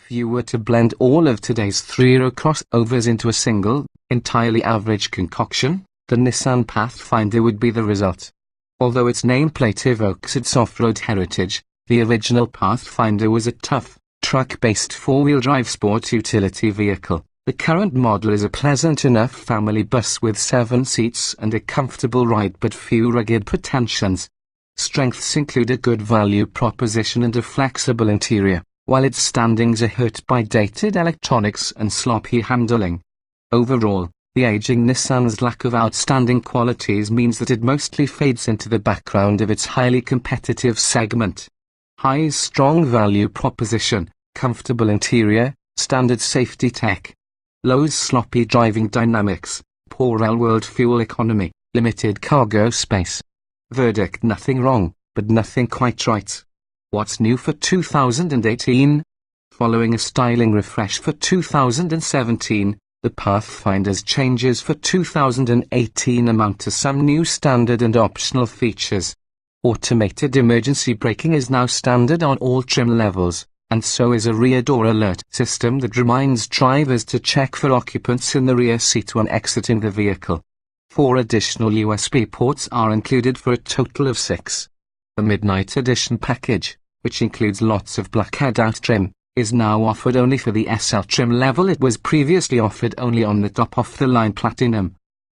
If you were to blend all of today's three-row crossovers into a single, entirely average concoction, the Nissan Pathfinder would be the result. Although its nameplate evokes its off-road heritage, the original Pathfinder was a tough, truck-based four-wheel drive sport utility vehicle. The current model is a pleasant enough family bus with 7 seats and a comfortable ride but few rugged pretensions. Strengths include a good value proposition and a flexible interior, while its standings are hurt by dated electronics and sloppy handling. Overall, the aging Nissan's lack of outstanding qualities means that it mostly fades into the background of its highly competitive segment. High's strong value proposition, comfortable interior, standard safety tech. Low's sloppy driving dynamics, poor real-world fuel economy, limited cargo space. Verdict: nothing wrong, but nothing quite right. What's new for 2018? Following a styling refresh for 2017, the Pathfinder's changes for 2018 amount to some new standard and optional features. Automated emergency braking is now standard on all trim levels, and so is a rear door alert system that reminds drivers to check for occupants in the rear seat when exiting the vehicle. 4 additional USB ports are included for a total of 6. The Midnight Edition package, which includes lots of black head-out trim, is now offered only for the SL trim level. It was previously offered only on the top-of-the-line Platinum.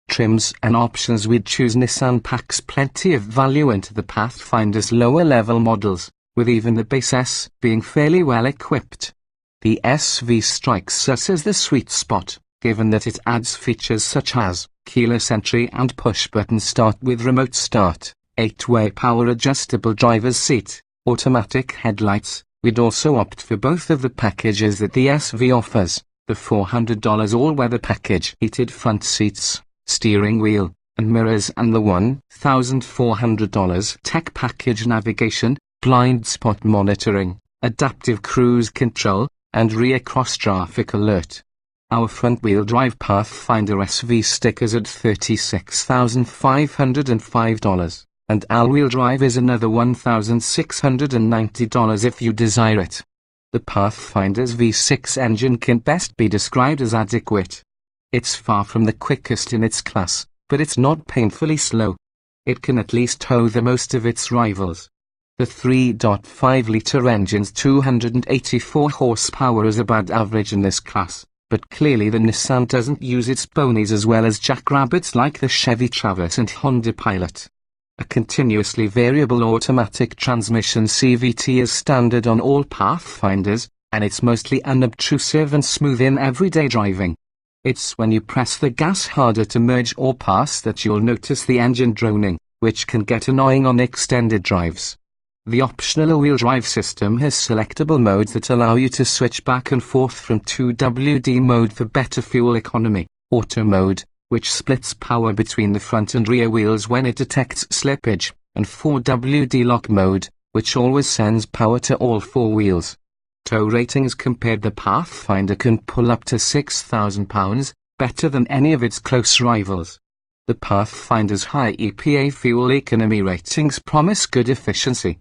Trims and options we'd choose. Nissan packs plenty of value into the Pathfinder's lower-level models, with even the base S being fairly well equipped. The SV strikes us as the sweet spot, given that it adds features such as keyless entry and push-button start with remote start, 8-way power-adjustable driver's seat, automatic headlights. We'd also opt for both of the packages that the SV offers, the $400 all-weather package, heated front seats, steering wheel, and mirrors, and the $1,400 tech package, navigation, blind spot monitoring, adaptive cruise control, and rear cross-traffic alert. Our front-wheel drive Pathfinder SV stickers at $36,505, and all-wheel drive is another $1,690 if you desire it. The Pathfinder's V6 engine can best be described as adequate. It's far from the quickest in its class, but it's not painfully slow. It can at least tow the most of its rivals. The 3.5-litre engine's 284 horsepower is about average in this class, but clearly the Nissan doesn't use its ponies as well as jackrabbits like the Chevy Traverse and Honda Pilot. A continuously variable automatic transmission CVT is standard on all Pathfinders, and it's mostly unobtrusive and smooth in everyday driving. It's when you press the gas harder to merge or pass that you'll notice the engine droning, which can get annoying on extended drives. The optional all-wheel drive system has selectable modes that allow you to switch back and forth from 2WD mode for better fuel economy, auto mode, which splits power between the front and rear wheels when it detects slippage, and 4WD lock mode, which always sends power to all 4 wheels. Tow ratings compared: the Pathfinder can pull up to £6,000, better than any of its close rivals. The Pathfinder's high EPA fuel economy ratings promise good efficiency.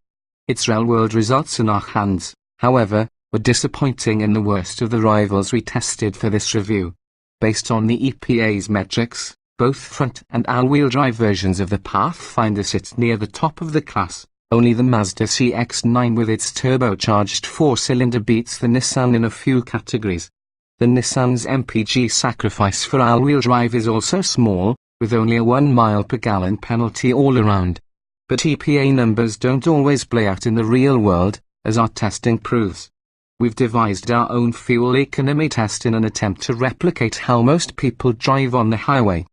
Its real-world results in our hands, however, were disappointing in the worst of the rivals we tested for this review. Based on the EPA's metrics, both front and all-wheel drive versions of the Pathfinder sit near the top of the class. Only the Mazda CX-9 with its turbocharged 4-cylinder beats the Nissan in a few categories. The Nissan's MPG sacrifice for all-wheel drive is also small, with only a 1 mile per gallon penalty all around. But EPA numbers don't always play out in the real world, as our testing proves. We've devised our own fuel economy test in an attempt to replicate how most people drive on the highway.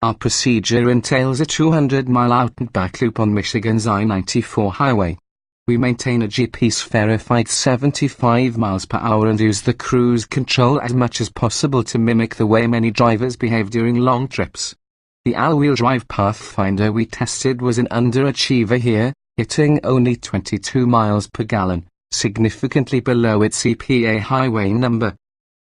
Our procedure entails a 200-mile out and back loop on Michigan's I-94 highway. We maintain a GPS-verified 75 miles per hour and use the cruise control as much as possible to mimic the way many drivers behave during long trips. The all-wheel drive Pathfinder we tested was an underachiever here, hitting only 22 miles per gallon, significantly below its EPA highway number.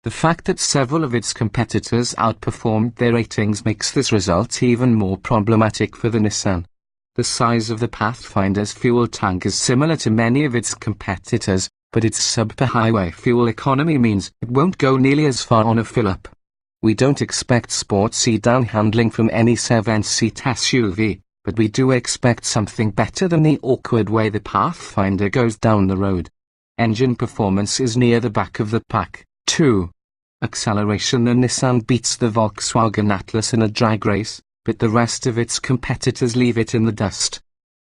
The fact that several of its competitors outperformed their ratings makes this result even more problematic for the Nissan. The size of the Pathfinder's fuel tank is similar to many of its competitors, but its sub-highway fuel economy means it won't go nearly as far on a fill-up. We don't expect sport sedan handling from any 7-seat SUV, but we do expect something better than the awkward way the Pathfinder goes down the road. Engine performance is near the back of the pack. 2. Acceleration. The Nissan beats the Volkswagen Atlas in a drag race, but the rest of its competitors leave it in the dust.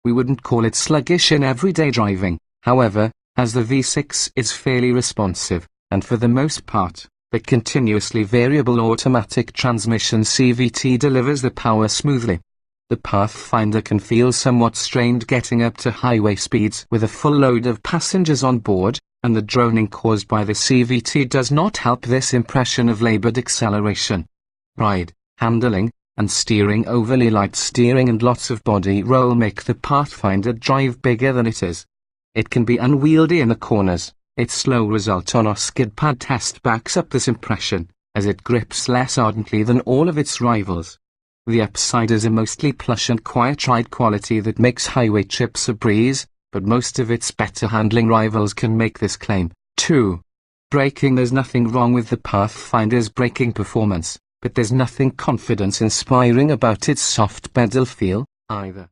We wouldn't call it sluggish in everyday driving, however, as the V6 is fairly responsive, and for the most part, the continuously variable automatic transmission CVT delivers the power smoothly. The Pathfinder can feel somewhat strained getting up to highway speeds with a full load of passengers on board, and the droning caused by the CVT does not help this impression of labored acceleration. Ride, handling, and steering. Overly light steering and lots of body roll make the Pathfinder drive bigger than it is. It can be unwieldy in the corners. Its slow result on our skid pad test backs up this impression, as it grips less ardently than all of its rivals. The upside is a mostly plush and quiet ride quality that makes highway trips a breeze, but most of its better handling rivals can make this claim. 2. Braking. There's nothing wrong with the Pathfinder's braking performance, but there's nothing confidence-inspiring about its soft pedal feel, either.